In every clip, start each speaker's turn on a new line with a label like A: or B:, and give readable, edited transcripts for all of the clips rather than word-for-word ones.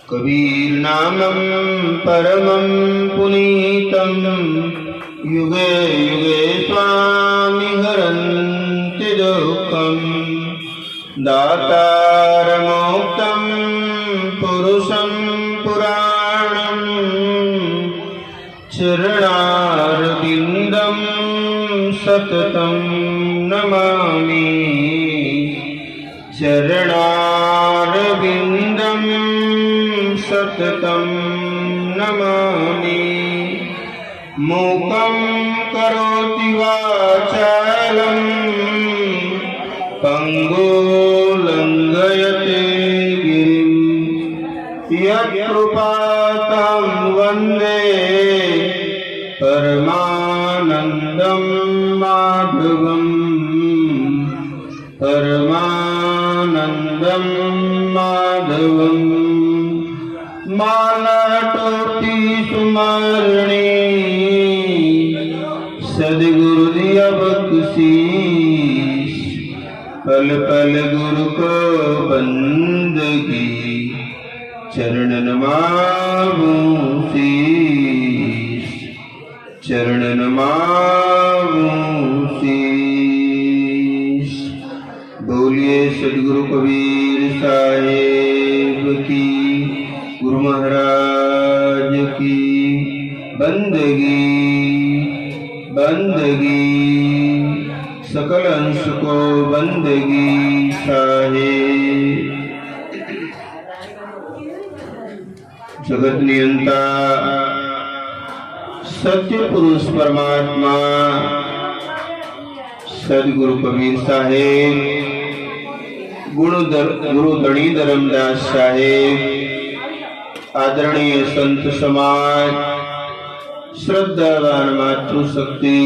A: कबीर नामं परमं पुनीतं युगे युगे स्वामी हरन्ति दुःखं दातारमोक्तं पुरुषं पुराणं चरणारविन्दं सततं नमामि चरणारविन्दं सततं नमामि। मूकं करोति वाचालं पङ्गुलङ्घयते गिरिं यत्कृपातं वन्दे परमानन्दं माधवम् परमानन्दं माधवम्। मालाटोपी सुमारणी सदगुरुदिया बख्शीश पल पल गुरु को बंदगी चरणन मावूं शीश चरणन मावूं शीश। बोलिए सदगुरु कबीर साहेब की, गुरु महाराज की बंदगी बंदगी सकल अंश को बंदगी साहेब। जगत नियंता सत्य पुरुष परमात्मा सदगुरु कबीर साहेब, गुरु धनी धर्मदास साहेब, आदरणीय संत समाज, श्रद्धावान मातृशक्ति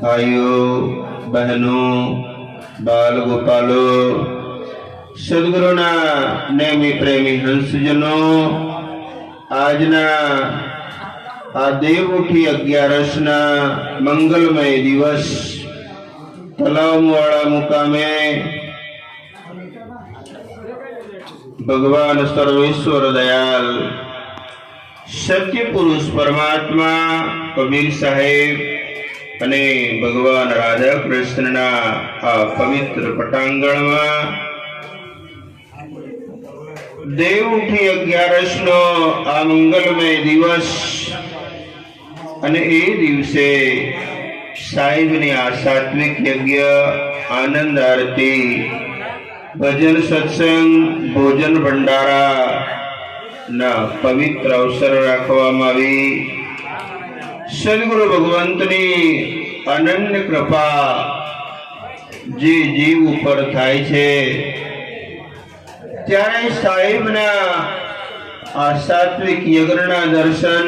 A: भाइयों बहनों, बाल गोपालो, सदगुरुना नेमी प्रेमी हंसजनों, आजना आ देवउठी 11 मंगलमय दिवस तलाववाड़ा मुकामे भगवान सर्वेश्वर दयाल सत्य पुरुष परमात्मा कबीर साहेब अने भगवान राधा कृष्णना आ पवित्र पटांगण में देवउठी 11 आ मंगलमय दिवस अने ए दिवसे साहेबनी आ सात्विक यज्ञ, आनंद आरती, भजन सत्संग, भोजन भंडारा ना पवित्र अवसर राखवामां आवी। सद्गुरु भगवंतनी अनन्य कृपा जे जीव उपर थाय छे त्यारे साहेबना आ सात्विक यज्ञना दर्शन,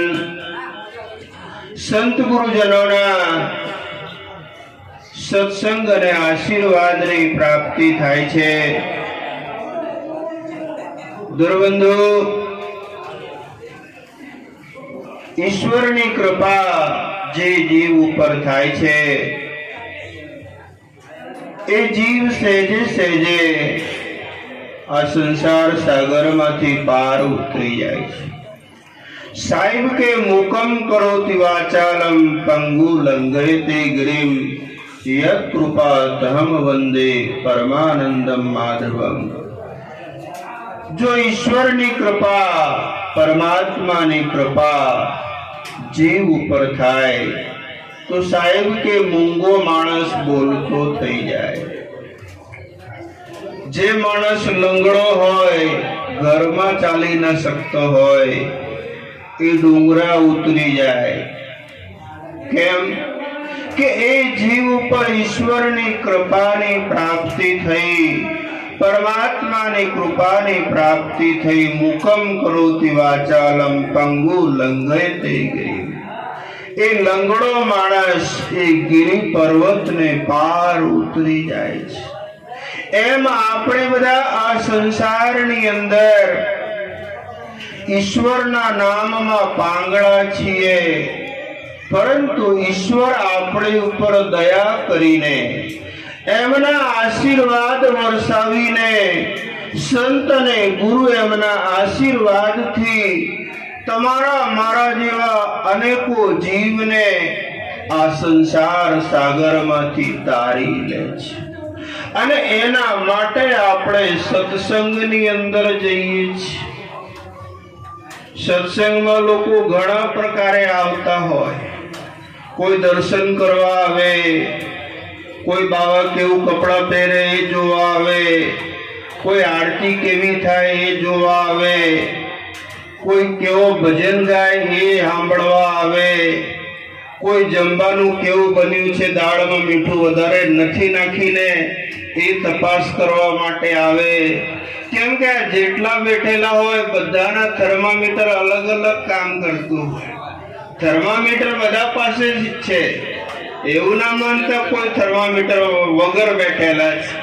A: संत गुरुजनोना सत्संग अने आशीर्वादनी प्राप्ति थाय छे। दुर्बंधु ईश्वरनी कृपा जे जीव उपर थाय छे ए जीव सेजे सेजे आ संसार सागर मांथी पार उतरी जाय छे। साहिब के मुकम करोति वाचालम पंगु लंघयते गिरिम यत्कृपा तहम वंदे परमानंदम माधवम। जो ईश्वरनी कृपा, परमात्मानी कृपा जीव उपर थाय तो साहेब के मूंगो माणस बोलतो थई जाय। जे माणस लंगड़ो होय, घर में चाली न सकतो होय, ए डूंगरा उतरी जाए। केम के ए जीव पर ईश्वरनी कृपानी प्राप्ति थई, परमात्मानी कृपानी प्राप्ति थई। मुकम करोति वाचालम पंगु लंघयते गिरिम। ए लंगड़ो माणस ए गिरि पर्वत ने पार उतरी जाए छे। एम आपणे बधा आ संसारनी अंदर ईश्वरना नाममां पांगळा छीए, परंतु ईश्वर आपणे उपर दया करीने એમના આશીર્વાદ વરસાવીને સંત અને ગુરુ એમના આશીર્વાદથી તમારા મારા જેવા અનેકો જીવને આ સંસાર સાગરમાંથી તારી લે છે અને એના માટે આપણે સત્સંગની અંદર જઈએ છીએ. સત્સંગમાં લોકો ઘણા પ્રકારે આવતા હોય. કોઈ દર્શન કરવા આવે, કોઈ બાવા કેવું કપડાં પહેરે એ જોવા આવે, કોઈ આરતી કેવી થાય એ જોવા આવે, કોઈ કેવો ભજન ગાય એ સાંભળવા આવે, કોઈ જમવાનું કેવું બન્યું છે, દાળમાં મીઠું વધારે નથી નાખીને એ તપાસ કરવા માટે આવે. કેમ કે આ જેટલા બેઠેલા હોય બધાના થર્મામીટર અલગ અલગ કામ કરતું હોય. થર્મામીટર બધા પાસે જ છે, એવું ના માનતા કોઈ થર્મામીટર વગર બેઠેલા છે.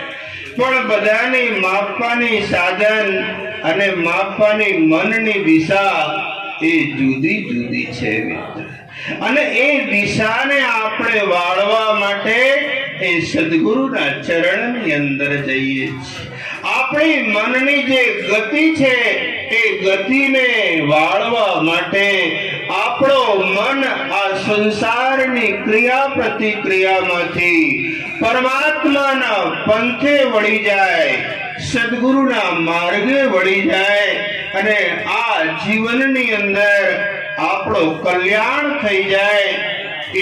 A: પણ બધાની માપવાની સાધન અને માપવાની મનની દિશા એ જુદી જુદી છે મિત્ર. અને એ દિશાને આપણે વાળવા માટે એ સદગુરુના ચરણની અંદર જઈએ છીએ. આપણી મનની જે ગતિ છે એ ગતિને વાળવા માટે આપણો મન આ સંસારની ક્રિયા પ્રતિક્રિયામાંથી પરમાત્માના પંથે વળી જાય, સદગુરુના માર્ગે વળી જાય અને આ જીવનની અંદર આપણો કલ્યાણ થઈ જાય.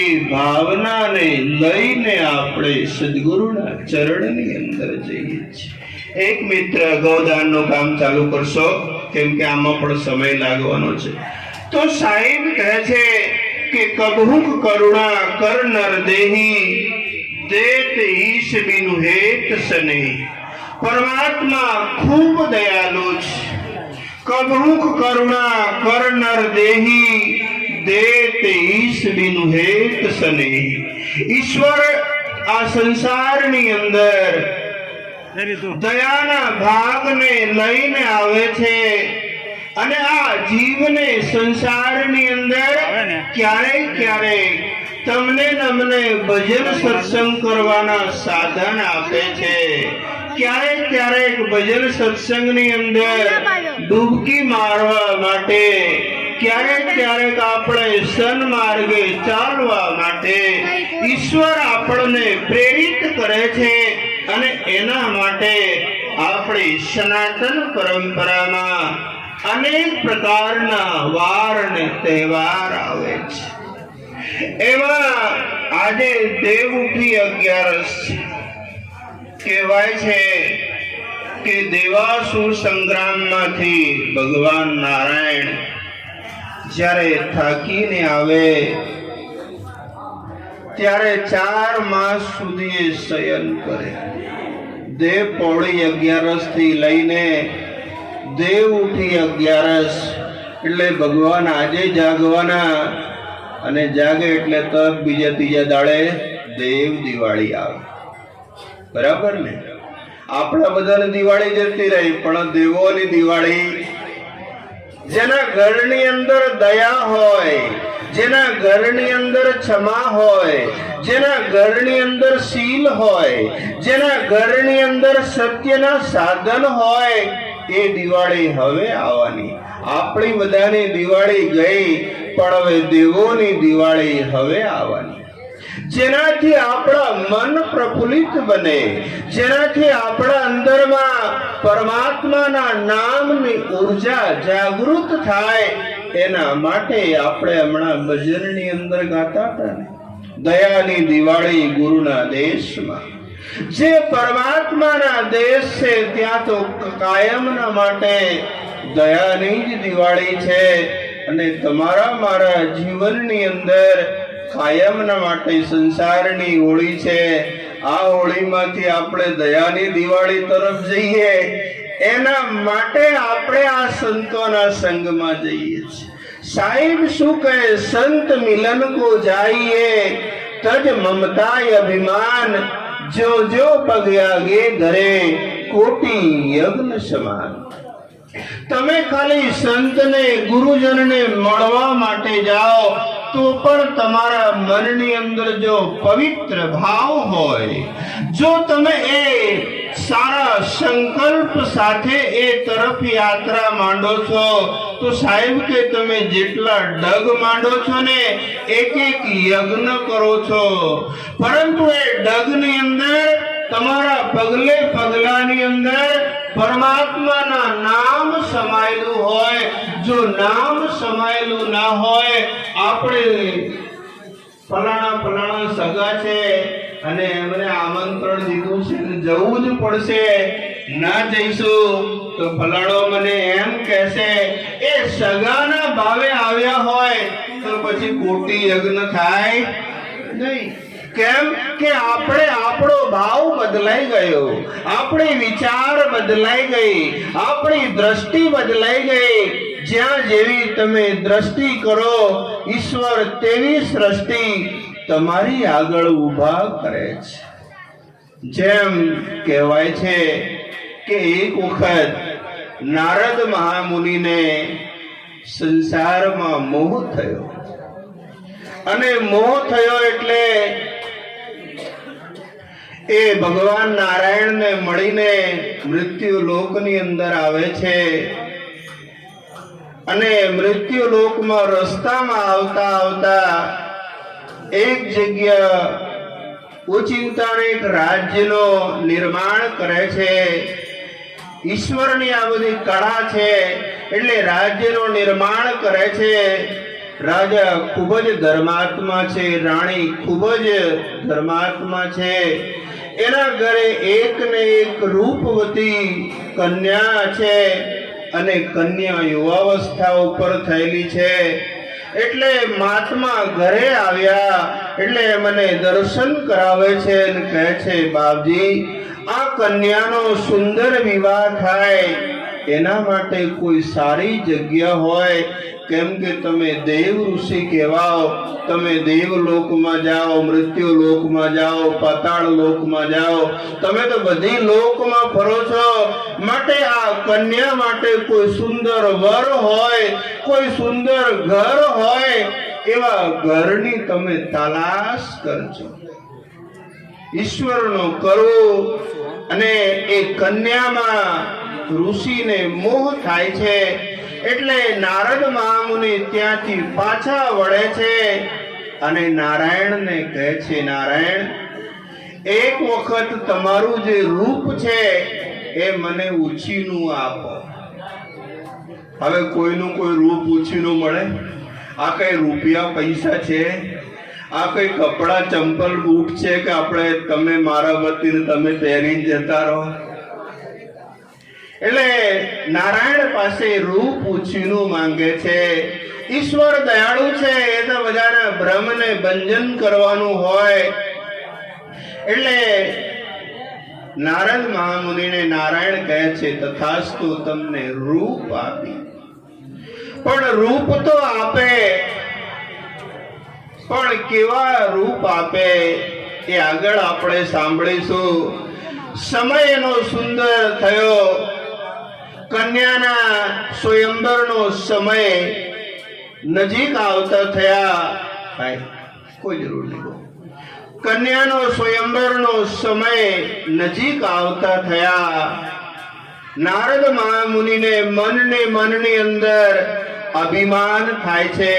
A: એ ભાવનાને લઈને આપણે સદગુરુના ચરણની અંદર જઈએ છીએ. એક મિત્ર ગૌદાનનું કામ ચાલુ કરશો, કેમ કે આમાં પણ સમય લાગવાનો છે. તો સાહેબ કહે છે કે કબહુક કરુણા કર નર દેહી દેત ઈશ બિનુ હેત સનેહી. પરમાત્મા ખૂબ દયાલુ છે. કબહુક કરુણા કર નર દેહી દેત ઈશ બિનુ હેત સનેહી. ઈશ્વર આ સંસારની અંદર દયાના ભાગને લઈને આવે છે અને આ જીવને સંસારની અંદર ક્યારેક તમને અમને ભજન સત્સંગ કરવાના સાધન આપે છે. ક્યારેક ભજન સત્સંગની અંદર ડૂબકી મારવા માટે, ક્યારેક આપણે સન્માર્ગે ચાલવા માટે ઈશ્વર આપણને પ્રેરિત કરે છે. અને એના માટે આપણી સનાતન પરંપરામાં અનેક પ્રકારના વાર અને તહેવાર આવે છે. એમાં આજે દેવઉઠી 11 કહેવાય છે કે દેવાસુર સંગ્રામમાંથી ભગવાન નારાયણ જ્યારે થાકીને આવે ત્યારે 4 માસ સુધી શયન કરે. દેવ પૌળી 11 થી લઈને દેવ ઉઠી 11 એટલે ભગવાન આજે જાગવાના અને જાગે એટલે તરત બીજા ત્રીજા દાડે દેવ દિવાળી આવે. બરાબર ને? આપણા બધાની દિવાળી જતી રહી, પણ દેવોની દિવાળી, જેના ઘરની અંદર દયા હોય, જેના ઘરની અંદર ક્ષમા હોય, જેના ઘરની અંદર શીલ હોય, જેના ઘરની અંદર સત્યના સાધન હોય, એ દિવાળી હવે આવવાની. આપણી બધાની દિવાળી ગઈ, પણ હવે દેવોની દિવાળી હવે આવવાની. જેનાથી આપણા મન પ્રફુલ્લિત બને, જેનાથી આપણા અંદરમાં પરમાત્માના નામની ઉર્જા જાગૃત થાય, એના માટે આપણે હમણાં ભજનની અંદર ગાતા હતા ને, દયાની દિવાળી ગુરુના દેશમાં. જે પરમાત્માના દેશ છે ત્યાં તો કાયમના માટે દયાની જ દિવાળી છે. અને તમારા મારા જીવનની અંદર કાયમના માટે સંસારની હોળી છે. આ હોળીમાંથી આપણે દયાની દિવાળી તરફ જઈએ, એના માટે આપણે આ સંતોના સંગમાં જઈએ છીએ. સાહેબ શું કહે? સંત મિલન કો જાઈએ તજ મમતાય અભિમાન, જો જો પગ આગે ધરે કોટી યજ્ઞ સમાન. તમે ખાલી સંતને ગુરુજનને મળવા માટે જાઓ તો પણ તમારા મનની અંદર જો પવિત્ર ભાવ હોય, જો તમે એ સારા સંકલ્પ સાથે એ તરફ યાત્રા માંડો છો, તો સાહેબ કે તમે જેટલા ડગ માંડો છો ને, એક એક યજ્ઞ કરો છો, પરંતુ એ ડગની અંદર તમારા પગલે પગલાની અંદર પરમાત્માના નામ સમાયેલું હોય. જો નામ સમાયેલું ના હોય, આપણે ફલાણા સગા છે અને એમને આમંત્રણ દીધું છે ને જવું જ પડશે, ના જઈશું તો ફલાણો મને એમ કહેશે. એ સગાના ભાવે આવ્યા હોય તો પછી કોટી યજ્ઞ થાય નહીં. કેમ કે આપણે આપણો ભાવ બદલાઈ ગયો, આપણી વિચાર બદલાઈ ગઈ, આપણી દ્રષ્ટિ બદલાઈ ગઈ. જ્યાં જેવી તમે દ્રષ્ટિ કરો, ઈશ્વર તેવી સૃષ્ટિ તમારી આગળ ઊભા કરે છે. જેમ કહેવાય છે કે એક વખત નારદ મહામુનિને સંસારમાં મોહ થયો, અને મોહ થયો એટલે એ ભગવાન નારાયણને મળીને મૃત્યુ લોકની અંદર આવે છે. અને મૃત્યુ લોકમાં રસ્તામાં આવતા આવતા એક જગ્યા ઓચિંતાને એક રાજ્યનો નિર્માણ કરે છે. ઈશ્વરની આ બધી કળા છે એટલે રાજ્યનો નિર્માણ કરે છે. રાજા ખૂબ જ ધર્માત્મા છે, રાણી ખૂબ જ ધર્માત્મા છે. એના ઘરે એક ને એક રૂપવતી કન્યા છે, અને કન્યા યુવાવસ્થા ઉપર થયેલી છે. એટલે મહાત્મા ઘરે આવ્યા એટલે મને દર્શન કરાવે છે અને કહે છે, બાપજી, આ કન્યાનો સુંદર વિવાહ થાય એના માટે કોઈ સારી જગ્યા હોય. કેમ કે તમે દેવ ઋષિ કહેવાઓ, તમે દેવલોકમાં જાઓ, મૃત્યુ લોકમાં જાઓ, પાતાળ લોકમાં જાઓ, તમે તો બધી લોકમાં ફરો છો. માટે આ કન્યા માટે કોઈ સુંદર વર હોય, કોઈ સુંદર ઘર હોય, એવા ઘરની તમે તલાશ કરજો. ઈશ્વરનો કરો. અને એ કન્યામાં ઋષિને મોહ થાય છે. એટલે નારદ મહામુનિ ત્યાંથી પાછા વળે છે અને નારાયણને કહે છે, નારાયણ, એક વખત તમારું જે રૂપ છે એ મને ઉછીનું આપો. હવે કોઈનું કોઈ રૂપ ઉછીનું મળે? આ કઈ રૂપિયા પૈસા છે? આ કઈ કપડા ચંપલ બૂટ છે કે આપણે તમે મારા વતીને તમે પહેરીને જતા રહો? એટલે નારાયણ પાસે રૂપ ઉછીનું માંગે છે. ઈશ્વર દયાળુ છે, એ તો બધાના ભ્રમને ભંજન કરવાનું હોય. એટલે નારદ મહામુનિને નારાયણ કહે છે, તથાસ્તુ, તમને રૂપ આપી. પણ રૂપ તો આપે, પણ કેવા રૂપ આપે એ આગળ આપણે સાંભળીશું. સમય એનો સુંદર થયો. કન્યાના સ્વયંવરનો સમય નજીક આવતા થયા. ભાઈ કોઈ જરૂર નહીં. કન્યાનો સ્વયંવરનો સમય નજીક આવતા થયા. નારદ મહામુનિને મનની અંદર અભિમાન થાય છે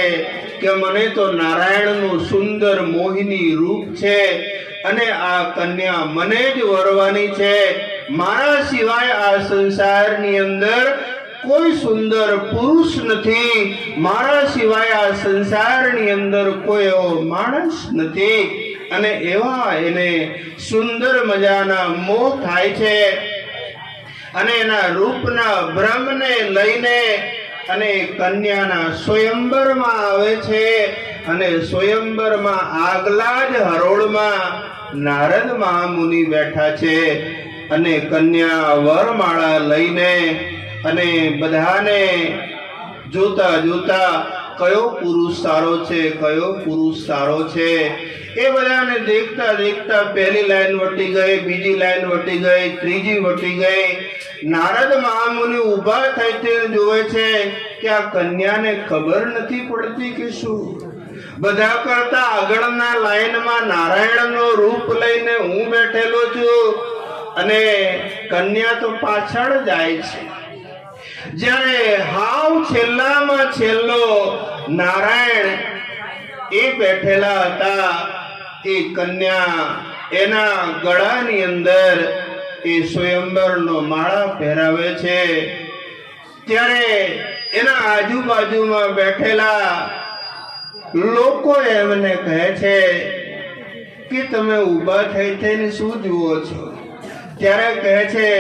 A: કે મને તો નારાયણનું સુંદર મોહિની રૂપ છે અને આ કન્યા મને જ વરવાની છે. મારા સિવાય આ સંસારની અંદર કોઈ સુંદર પુરુષ નથી. મારા સિવાય આ સંસારની અંદર કોઈ એવો માણસ નથી. અને એવા એને સુંદર મજાના મોહ થાય છે. અને એના રૂપના ભ્રમને લઈને અને કન્યાના સ્વયંવરમાં આવે છે. અને સ્વયંવરમાં આગલા જ હરોળમાં નારદ મહામુનિ બેઠા છે. અને કન્યા વરમાળા લઈને અને બધાને જોતા જોતા કયો પુરુષ સારો છે, કયો પુરુષ સારો છે, એ બધાને દેખતા દેખતા પહેલી લાઈન વટી ગઈ, બીજી લાઈન વટી ગઈ, ત્રીજી વટી ગઈ. નારદ મહામુનિ ઊભા થઈ તે જોવે છે કે આ કન્યાને ખબર નથી પડતી કે શું? બધા કરતા આગળના લાઈનમાં નારાયણનો રૂપ લઈને હું બેઠેલો છું અને કન્યા તો પાછળ જાય છે. જ્યારે હાવ છેલ્લામાં છેલ્લો નારાયણ એ બેઠેલા હતા, એ કન્યા એના ગળાની અંદર એ સ્વયંવરનો માળા પહેરાવે છે. ત્યારે એના આજુબાજુમાં બેઠેલા લોકો એમને કહે છે કે તમે ઊભા થઈ થઈને શું જુઓ છો? ત્યારે કહે છે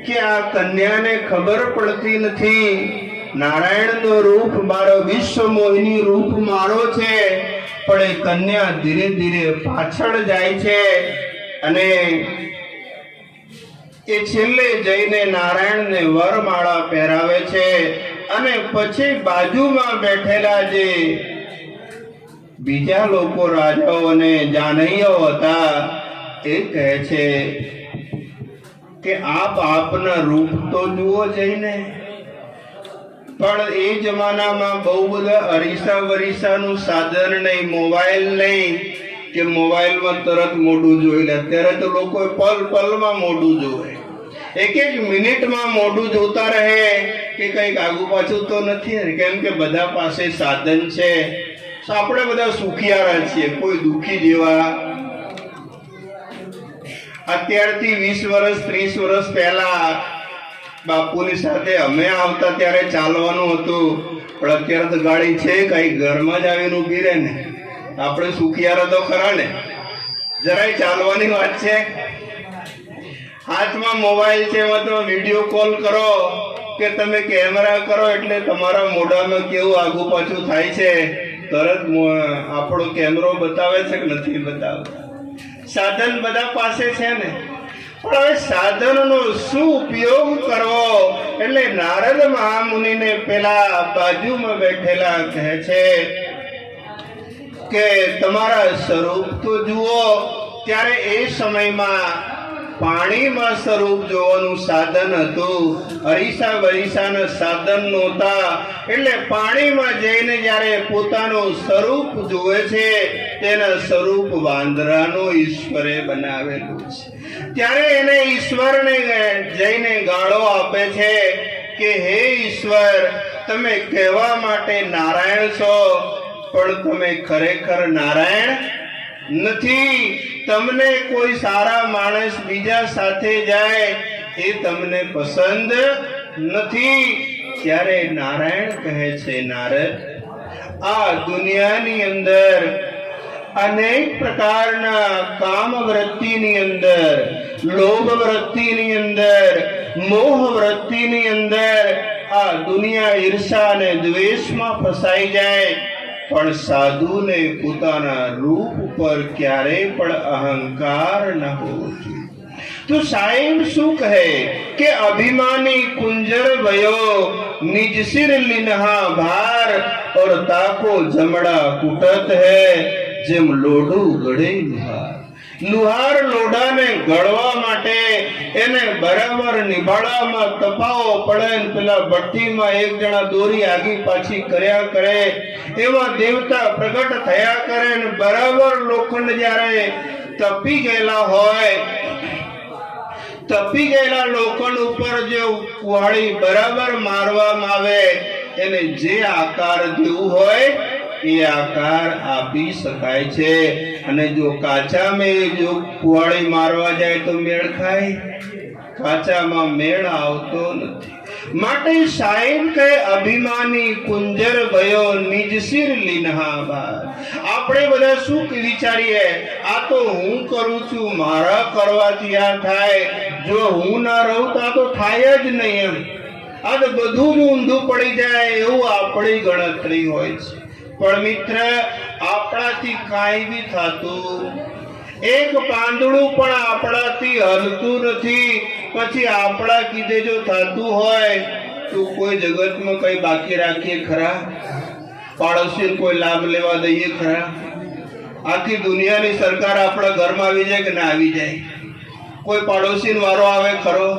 A: કે આ કન્યાને ખબર પડતી નથી, નારાયણનો રૂપ મારો, વિશ્વ મોહિની રૂપ મારો છે, પણ એ કન્યા ધીરે ધીરે પાછળ જાય છે અને એ છેલ્લે જઈને નારાયણને વરમાળા પહેરાવે છે. અને પછી બાજુમાં બેઠેલા જે બીજા લોકો, રાજાઓ અને જાનૈયાઓ હતા, એ કહે છે કે આપ આપના રૂપ તો જુઓ જઈને. પણ એ જમાનામાં બહુ બધા અરીસા વરીસાનું સાધન નહીં, મોબાઈલ નહીં કે મોબાઈલમાં તરત મોઢું જોઈ લે. અત્યારે તો લોકો પલ પલમાં મોઢું જોવે, એક એક મિનિટમાં મોઢું જોતા રહે કે કંઈક આગુ પાછું તો નથી, કેમ કે બધા પાસે સાધન છે. આપણે બધા સુખિયારા છીએ, કોઈ દુઃખી જેવા. અત્યારથી 20 વર્ષ 30 વર્ષ પહેલા બાપુની સાથે અમે આવતા ત્યારે ચાલવાનું હતું, પણ અત્યારે તો ગાડી છે કઈ ઘરમાં જ આવીને ઊભી રહે ને. આપણે સુખિયારા તો ખરા ને, જરાય ચાલવાની વાત છે. હાથમાં મોબાઈલ છે, એમાં તમે વિડીયો કોલ કરો કે તમે કેમેરા કરો એટલે તમારા મોઢામાં કેવું આગુ પાછું થાય છે, તરત આપણો કેમેરો બતાવે છે કે નથી બતાવતા. સાધન બધા પાસે છે ને, પણ હવે સાધનનો શું ઉપયોગ કરવો? એટલે નારદ મહામુનિને પેલા બાજુમાં બેઠેલા કહે છે કે તમારા સ્વરૂપ તો જુઓ. ત્યારે એ સમયમાં પાણીમાં સ્વરૂપ જોવાનું સાધન હતું, અરીસા વરીસાના સાધન નહોતા. એટલે પાણીમાં જઈને જ્યારે પોતાનું સ્વરૂપ જુએ છે, તેના સ્વરૂપ વાંદરાનો ઈશ્વરે બનાવેલું છે. ત્યારે એને ઈશ્વરને જઈને ગાળો આપે છે કે હે ઈશ્વર, તમે કહેવા માટે નારાયણ છો, પણ તમે ખરેખર નારાયણ નથી. તમને કોઈ સારા માણસ બીજા સાથે જાય એ તમને પસંદ નથી. ત્યારે નારાયણ કહે છે, નારદ, આ દુનિયાની અંદર અનેક પ્રકારના કામ વૃત્તિની અંદર, લોભ વૃત્તિની અંદર, મોહ વૃત્તિની અંદર આ દુનિયા ઈર્ષા અને દ્વેષમાં ફસાઈ જાય, પણ સાધુને પોતાના રૂપ પર ક્યારેય પણ અહંકાર ન હોવો જોઈએ. તો સાહેબ શું કહે કે અભિમાની કુંજર ભયો, નિજ સિર લીન્હા ભાર, और ताको जमड़ा कुटत है, જેમ લોઢું ગળે લુહાર. લુહાર લોઢાને ગળવા માટે એને બરાબર નિભાળામાં તપાવો પડે, પેલા ભઠ્ઠીમાં એક જણા દોરી આગી પાછી કર્યા કરે, એમાં દેવતા પ્રગટ થયા કરે ને બરાબર લોખંડ જ્યારે તપી ગયેલા હોય, તપી ગયેલા લોખંડ ઉપર જો કુહાડી બરાબર મારવામાં આવે, એને જે આકાર જેવું હોય એ આકાર આપી શકાય છે. અને જો કાચામાં જો કુહાડી મારવા જાય તો મેળ ખાય? કાચામાં મેળ આવતો નથી. માટે સાહેબ કહે અભિમાની કુંજર ભયો, નિજ સિર લીન્હા ભાર. આપણે બધા શું વિચારીએ, આ તો હું કરું છું, મારા કરવાથી આ થાય, જો હું ના રહું તો આ તો થાય જ નહીં. એમ આ તો બધું જ ઊંધું પડી જાય એવું આપણી ગણતરી હોય છે. પણ મિત્ર, આપણાથી કાંઈ બી થતું, એક પાંદડું પણ આપણાથી હલતું નથી. પછી આપણા કીધે જો થતું હોય તો કોઈ જગતમાં કઈ બાકી રાખીએ ખરા? પાડોશી કોઈ લાભ લેવા દઈએ ખરા? આખી દુનિયાની સરકાર આપણા ઘરમાં આવી જાય કે ના આવી જાય? કોઈ પાડોશી વારો આવે ખરો?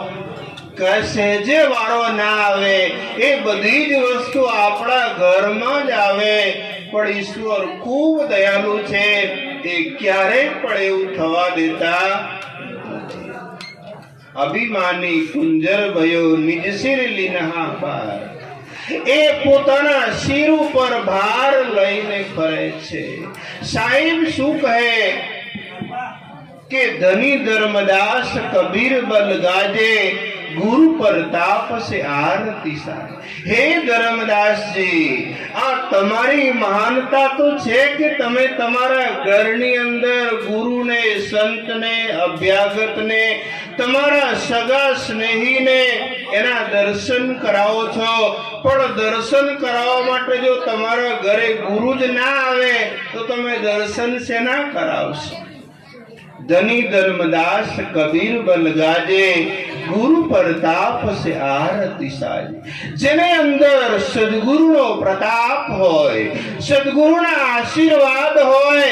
A: સહેજે વારો ના આવે. એ બધી જ વસ્તુ આપણા ઘરમાં જ આવે. પણ ઈશ્વર ખૂબ દયાળુ છે, એ ક્યારેય પણ એવું થવા દેતા નથી. અભિમાની કુંજર ભયો નિજ શિર લીનહા ભાર, એ પોતાના શિર ઉપર ભાર લઈને ફરે છે. સાહેબ શું કહે કે ધની ધર્મદાસ કબીર બલ ગાજે, ગુરુ પ્રતાપ સે આરતી સાય. હે ધર્મદાસજી, આ તમારી મહાનતા તો છે કે તમે તમારા ઘરની અંદર ગુરુને, સંતને, અભ્યાગતને, તમારા સગા સ્નેહીને એના દર્શન કરાવો છો. પણ દર્શન કરાવવા માટે જો તમારા ઘરે ગુરુ જ ના આવે તો તમે દર્શન શેના કરાવશો? ધની ધર્મદાસ કબીર બલ ગાજે, ગુરુ પ્રતાપ સે આરતી સાજે. જેને અંદર સદગુરુનો પ્રતાપ હોય, સદગુરુના આશીર્વાદ હોય,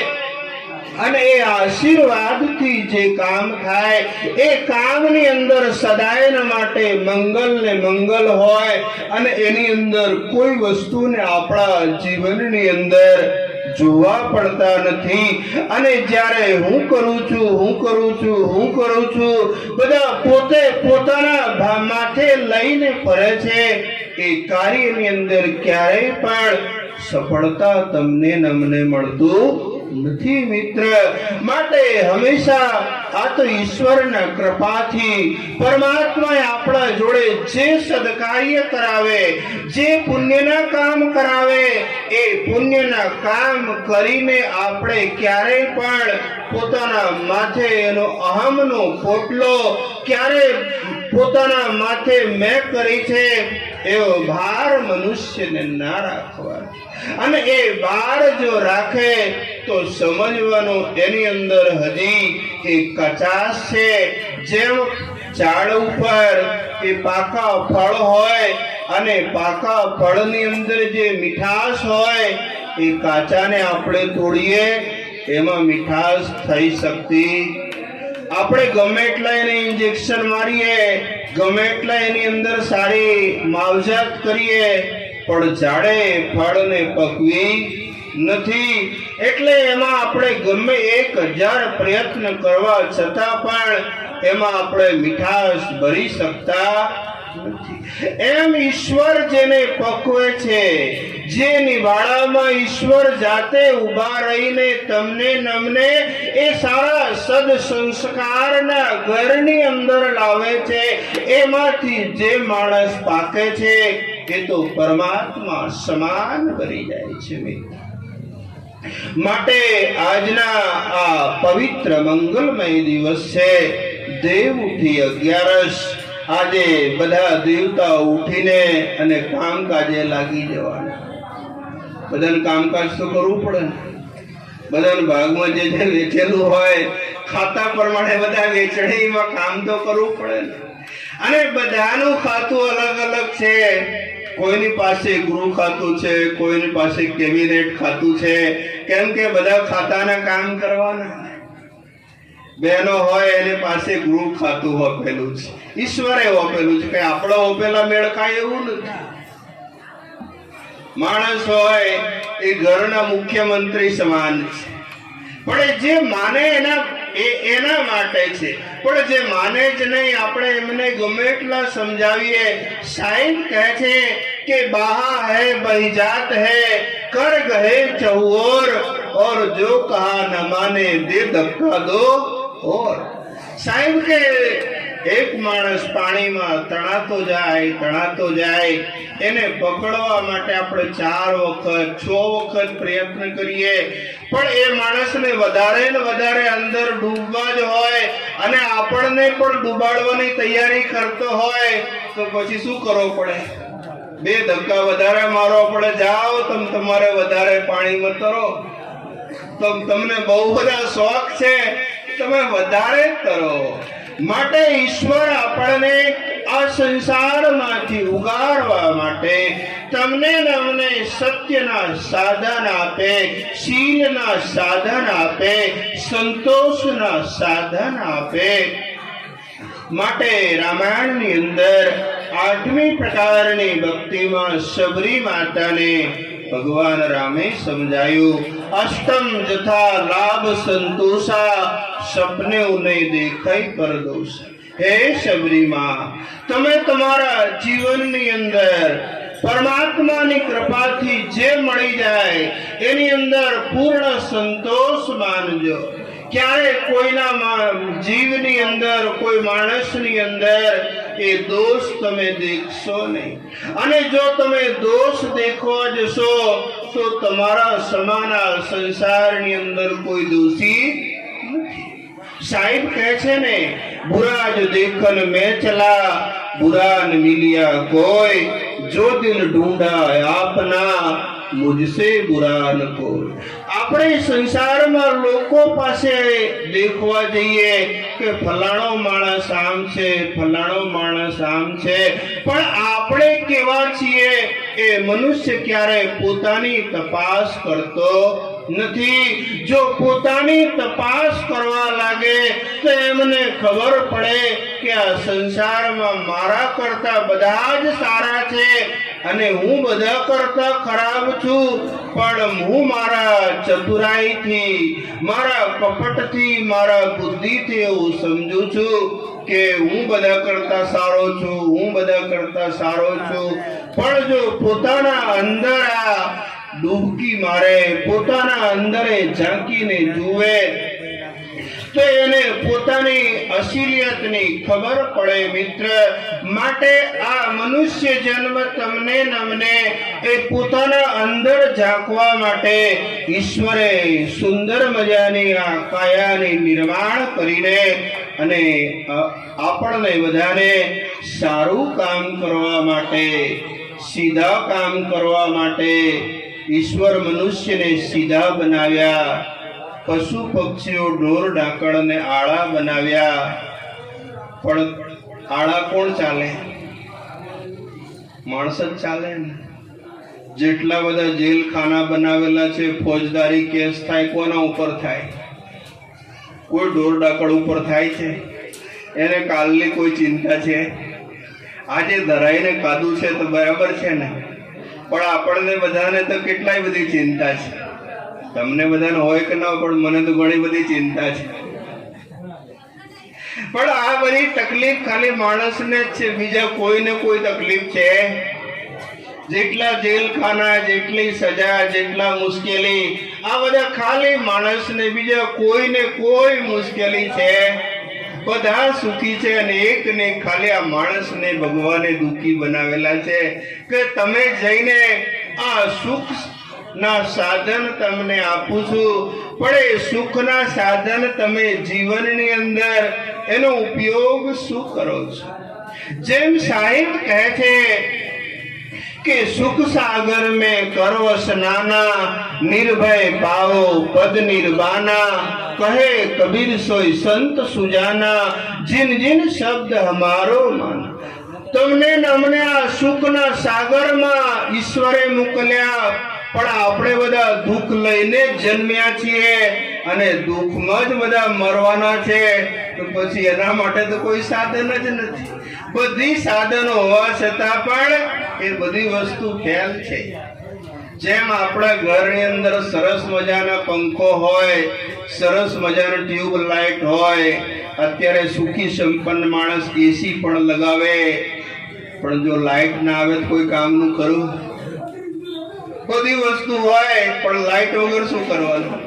A: અને એ આશીર્વાદથી જે કામ થાય એ કામની અંદર સદાયના માટે મંગલ ને મંગલ હોય, અને એની અંદર કોઈ વસ્તુને આપણા જીવનની અંદર જોવા પડતા નથી. અને જ્યારે હું કરું છું, હું કરું છું, હું કરું છું, બધા પોતે પોતાના માથે લઈને ફરે છે, એ કાર્યની અંદર ક્યારેય પણ સફળતા તમને નમને મળતું નથી મિત્ર. માટે હંમેશા આ તો ઈશ્વરના કૃપાથી પરમાત્માએ આપણા જોડે જે સદકાર્ય કરાવે, જે પુણ્યના કામ કરાવે, એ પુણ્યના કામ કરીને આપણે ક્યારેય પણ પોતાના માથે એનો અહમનો પોટલો ક્યારે પોતાના માથે મેં કરી છે એવો ભાર મનુષ્યને ના રાખવા. અને એ ભાર જો રાખે તો સમજવાનું એની અંદર હજી એક કચાશ છે. જેમ ઝાડ ઉપર એ પાકા ફળ હોય, અને પાકા ફળની અંદર જે મીઠાશ હોય, એ કાચાને આપણે તોડીએ એમાં મીઠાશ થઈ શકતી. આપણે ગમે એટલા એને ઇન્જેક્શન મારીએ, ગમે એટલા એની અંદર સારી માવજત કરીએ, પણ ઝાડે ફળને પકવી નથી. એટલે એમાં આપણે ગમે 1000 પ્રયત્ન કરવા છતાં પણ એમાં આપણે મીઠાશ ભરી શકતા નથી. એમ ઈશ્વર જેને પકવે છે, જે નિવાડામાં ઈશ્વર જાતે ઊભા રહીને તમને નમને એ સારા સદ સંસ્કારના ઘરની અંદર લાવે છે, એમાંથી જે માણસ પાકે છે એ તો પરમાત્મા સમાન બની જાય છે મિત્ર. માટે આજના આ પવિત્ર મંગલમય દિવસ છે દેવ ઉઠી 11. આજે બધા દેવતા ઉઠીને અને કામકાજે લાગી જવાના. બધાને કામકાજ તો કરવું પડે ને. બધાના ભાગમાં જે જે વેચેલું હોય ખાતા પ્રમાણે બધા વેચણીમાં કામ તો કરવું પડે ને. અને બધાનું ખાતું અલગ અલગ છે. કોઈની પાસે ગૃહ ખાતું છે, કોઈની પાસે કેબિનેટ ખાતું છે. કેમ કે બધા ખાતાના કામ કરવાના. બહેનો હોય એની પાસે ગૃહ ખાતું હોપેલું છે, ઈશ્વરે હોપેલું છે. કઈ આપણો હોપેલા મેળ ખાય એવું નથી. માણસ હોય એ ઘરના મુખ્યમંત્રી સમાન છે, પણ જે માને એના માટે છે. પણ જે માને જ નહીં, આપણે એમને ગમે એટલા સમજાવીએ. સાઈન કહે છે કે બાહા હૈ બહિજાત હૈ, કર ગહે ચૌર, और जो कहा न माने दे धक्का दो और. સાહેબ કે એક માણસ પાણીમાં તણાતો જાય, એને પકડવા માટે આપણે 4 વખત 6 વખત પ્રયત્ન કરીએ, પણ એ માણસને વધારે ને વધારે અંદર ડૂબવા જ હોય, અને આપણને પણ ડૂબાડવાની તૈયારી કરતો હોય, તો પછી શું કરવું પડે? 2 ધક્કા વધારે મારવા પડે. જાઓ તમારે વધારે પાણીમાં તરો. તમને બહુ બધા શોખ છે, તમે વધારે તરો. માટે ઈશ્વર આપણને આ સંસારમાંથી ઉગારવા માટે તમને અમને સત્યના સાધન આપે, શીલના સાધન આપે, સંતોષના સાધન આપે. માટે રામાયણની અંદર 8મી પ્રકારની ભક્તિમાં શબરી માતાને ભગવાન રામે સમજાયું, અષ્ટમ જથા લાભ સંતોષા, સપને ઉને દેખાય પરદોષ। હે શબરીમાં, તમે તમારા જીવનની અંદર પરમાત્માની કૃપાથી જે મળી જાય એની અંદર પૂર્ણ સંતોષ માનજો। ક્યારે કોઈના જીવની અંદર, કોઈ માણસની અંદર એ દોષ તમે દેખશો નહીં, અને જો તમે દોષ દેખવા જશો તો તમારા સમાના સંસારની અંદર કોઈ દોષી નથી। સાહેબ કહે છે ને, બુરા જો દેખન મેં ચલા, बुरा न मिलिया कोई, जो दिल ढूंढा आपना, मुझसे बुरा न कोई। આપણે સંસારમાં લોકો પાસે દેખવા જઈએ કે ફલાણો માણસ આમ છે, ફલાણો માણસ આમ છે, પણ આપણે કેવા છીએ એ મનુષ્ય ક્યારે પોતાની તપાસ કરતો નથી। જો પોતાની તપાસ કરવા લાગે તો એમને ખબર પડે કે આ સંસારમાં મારા કરતા બધા જ સારા છે અને હું બધા કરતા ખરાબ છું, પણ હું મારા ચતુરાઈથી, મારા કપટથી, મારા બુદ્ધિથી એવું સમજુ છું કે હું બધા કરતા સારો છું, હું બધા કરતા સારો છું। પણ જો પોતાના અંદર આ ડૂબકી મારે, પોતાના અંદરે ઝાંકીને જુએ તો એને પોતાની અસલિયતની ખબર પડે। મિત્ર, માટે આ મનુષ્ય જન્મ તમને નમને એ પોતાના અંદર ઝાંકવા માટે ઈશ્વરે સુંદર મજાની આ કાયાની નિર્માણ કરીને અને આપણને બધાને સારું કામ કરવા માટે, સીધા કામ કરવા માટે ઈશ્વર મનુષ્યને સીધા બનાવ્યા। પશુ પક્ષીઓ ઢોર ઢાંકણને આળા બનાવ્યા, પણ આળા કોણ ચાલે? માણસ જ ચાલે ને। જેટલા બધા જેલ ખાના બનાવેલા છે, ફોજદારી કેસ થાય, કોના ઉપર થાય? કોઈ ઢોર ઢાંકણ ઉપર થાય છે? એને કાલની કોઈ ચિંતા છે? આજે ધરાઈને કાદું છે તો બરાબર છે ને, પણ આપણને બધાને તો કેટલાય બધી ચિંતા છે। તમને બધાને હોય કે ના, પણ મને તો ઘણી બધી ચિંતા છે। પણ આ બધી તકલીફ ખાલી માણસને જ છે, બીજા કોઈને કોઈ તકલીફ છે? જેટલા જેલખાના, જેટલી સજા, જેટલા મુશ્કેલી, આ બધા ખાલી માણસને, બીજા કોઈને કોઈ મુશ્કેલી છે? બધા સુખી છે અને એક ને ખાલી આ માણસને ભગવાને દુઃખી બનાવેલા છે કે તમે જઈને આ સુખ ના સાધન તમને આપું છું, પણ એ સુખના સાધન તમે જીવનની અંદર એનો ઉપયોગ શું કરો છો? જેમ સાહિબ કહે છે કે સુખ સાગર में करो स्नाना, निर्भय पाओ पद निर्वाणा, कहे कबीर सोई संत सुजाना, जिन जिन शब्द हमारो माना। તમને અમને આ સુખના સાગરમાં ઈશ્વરે મોકલ્યા, પણ આપણે બધા દુઃખ લઈને જન્મ્યા છીએ અને દુઃખમાં જ બધા મરવાના છે, તો પછી એના માટે તો કોઈ સાધન જ નથી। બધી સાધનો હોવા છતાં પણ એ બધી વસ્તુ ફેલ છે। જેમ આપણા ઘરની અંદર સરસ મજાના પંખો હોય, સરસ મજાનો ટ્યુબ લાઇટ હોય, અત્યારે સુખી સંપન્ન માણસ એસી પણ લગાવે, પણ જો લાઇટ ના આવે તો કોઈ કામનું ખરું? બધી વસ્તુ હોય પણ લાઇટ વગર શું કરવાનું?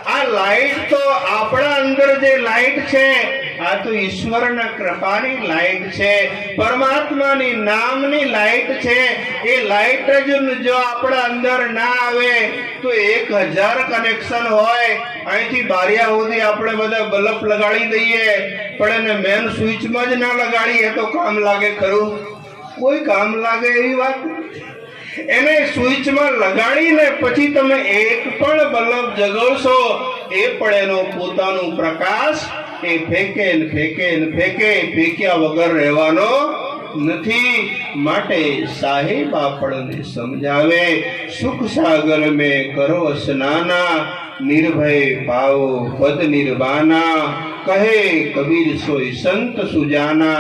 A: આ લાઇટ તો આપણા અંદર જે લાઇટ છે, આ તો ઈશ્વરના કૃપાની લાઇટ છે, પરમાત્માની નામની લાઇટ છે। એ લાઇટ જ જો આપણા અંદર ના આવે તો 1000 કનેક્શન હોય, અહીંથી બારિયા સુધી આપણે બધા બલ્બ લગાડી દઈએ, પણ એને મેન સ્વિચમાં જ ના લગાડીએ તો કામ લાગે ખરું? કોઈ કામ લાગે એવી વાત નથી। એને સ્વિચમાં લગાડીને પછી તમે એક પણ બલ્બ જગાવશો, એ પણ એનો પોતાનો પ્રકાશ એ ફેંકે ને ફેંકે ને ફેંકે, ફેંક્યા વગર રહેવાનો નથી। માટે સાહેબ આપણને સમજાવે, સુખ સાગર મેં કરો સ્નાના, निर्भय पाओ पद निर्वाणा, कहे कबीर सोई संत सुजाना,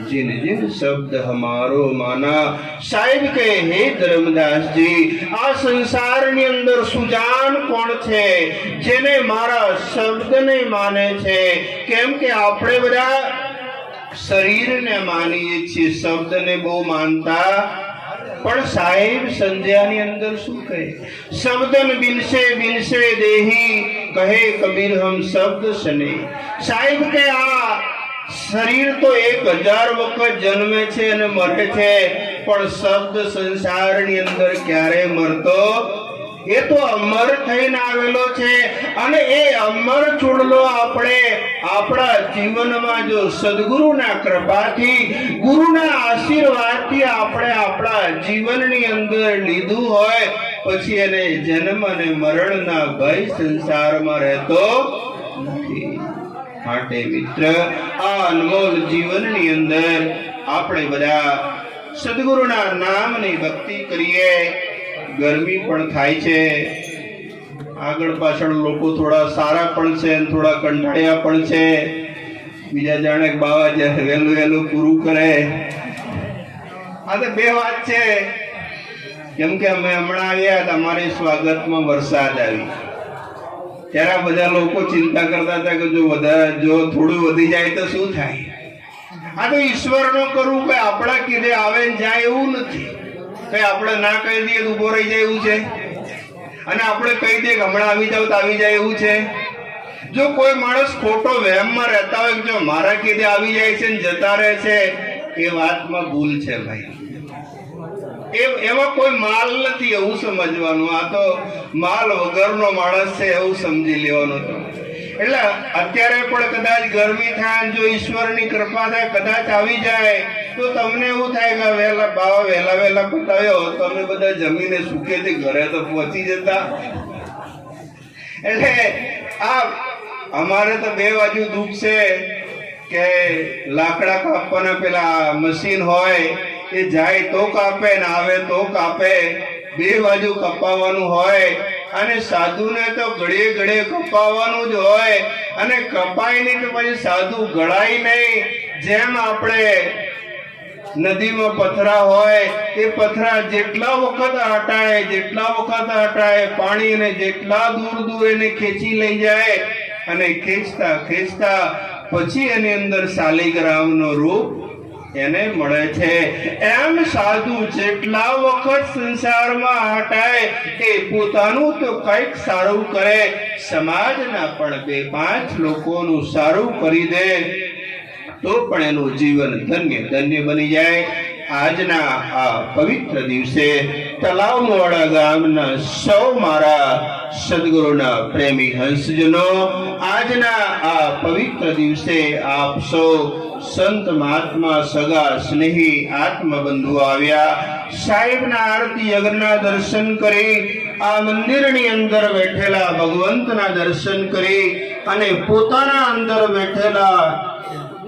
A: जिन जिन शब्द हमारो माना। साहेब के हे धर्मदास जी, आ संसार ની અંદર સુજાન કોણ છે જેને મારા શબ્દને માને છે? કેમ કે આપણે બધા શરીરને માનીએ છીએ, શબ્દને બહુ માનતા। પણ સાહેબ સંધ્યાની અંદર શું કહે? શબ્દન બિનસે બિનસે દેહી, કહે કબીર હમ શબ્દ સને। સાહેબ કે આ શરીર તો 1000 વખત જન્મે છે અને મરે છે, પણ શબ્દ સંસારની અંદર ક્યારે મરતો? એ તો અમર થઈને આવેલો છે અને એ અમર ચૂડલો આપણે આપણા જીવનમાં જો સદગુરુના કૃપાથી, ગુરુના આશીર્વાદથી આપણે આપણા જીવનની અંદર લીધું હોય, પછી એને જન્મ અને મરણના ભય સંસારમાં રહેતો નથી। માટે મિત્ર, આ અનમોલ જીવનની અંદર આપણે બધા સદગુરુના નામની ભક્તિ કરીએ। ગરમી પણ થાય છે, આગળ પાછળ લોકો થોડા સારા પણ છે અને થોડા કંટાળ્યા પણ છે। બીજા જાણે બાવા જ્યારે વહેલું વહેલું પૂરું કરે। આ તો બે વાત છે, કેમ કે અમે હમણાં આવ્યા, તમારે સ્વાગતમાં વરસાદ આવી, ત્યારે બધા લોકો ચિંતા કરતા હતા કે જો થોડું વધી જાય તો શું થાય। આ તો ઈશ્વરનો કરવું, કે આપણા કીધે આવે ને જાય એવું નથી। કઈ આપણે ના કહી દઈએ તો ઉભો રહી જાય એવું છે, અને આપણે કહી દઈએ કે હમણાં આવી જાવ તો આવી જાય એવું છે। જો કોઈ માણસ ખોટો વહેમમાં રહેતા હોય કે જો મારા કીધે આવી જાય છે ને જતા રહે છે, એ વાતમાં ભૂલ છે ભાઈ। એમાં કોઈ માલ નથી એવું સમજવાનું, આ તો માલ વગરનો માણસ છે એવું સમજી લેવાનું। એટલે અત્યારે પણ કદાચ ગરમી થાય, જો ઈશ્વરની કૃપા થાય કદાચ આવી જાય તો તમને એવું થાય કે વહેલા પતાવ્યો તો અમે બધા જમીને સુખેથી ઘરે તો પહોંચી જતા। એટલે આ અમારે તો બે બાજુ દુઃખ છે કે લાકડા કાપવાના પેલા મશીન હોય, એ જાય તો કાપે ને આવે તો કાપે, બે બાજુ કપાવવાનું હોય। અને સાધુને તો ઘડીએ ઘડીએ કપાવવાનું જ હોય, અને કપાય નહીં તો પછી સાધુ ગળાય નહીં। જેમ આપણે નદીમાં પથરા હોય, એ પથરા જેટલા વખત હટાય પાણીને જેટલા દૂર એને ખેંચી લઈ જાય, અને ખેંચતા પછી એની અંદર શાલિગ્રામનો રૂપ એને મળે છે। એમ સાધુ જેટલા વખત સંસારમાં હટાય એ પોતાનું તો કંઈક સારું કરે, સમાજના પણ 2-5 લોકોનું સારું કરી દે તો પણ એનું જીવન ધન્ય ધન્ય બની જાય। આજના આ પવિત્ર દિવસે તલાવવાડા ગામના સૌ મારા સદગુરુના પ્રેમી હંસજનો, આજના આ પવિત્ર દિવસે આપ સૌ સંત મહાત્મા સગા સ્નેહી આત્મબંધુ આવ્યા। સાહેબના આરતી યજ્ઞના દર્શન કરી, આ મંદિરની અંદર બેઠેલા ભગવંતના દર્શન કરી, અને પોતાના અંદર બેઠેલા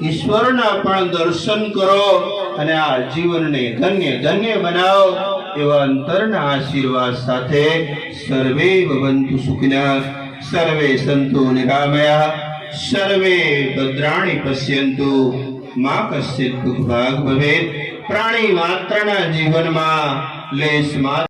A: ઈશ્વરના પણ દર્શન કરો, અને આ જીવનને ધન્ય ધન્ય બનાવો। એવા અંતરના આશીર્વાદ સાથે સર્વે ભવन्तु સુખિનઃ, સર્વે સन्तु નિરામયા, સર્વે ભદ્રાણિ પશ્યन्तु, માં કશ્ચિત દુઃખભાગ ભવેત। પ્રાણી માત્રના જીવનમાં લેશ માત્ર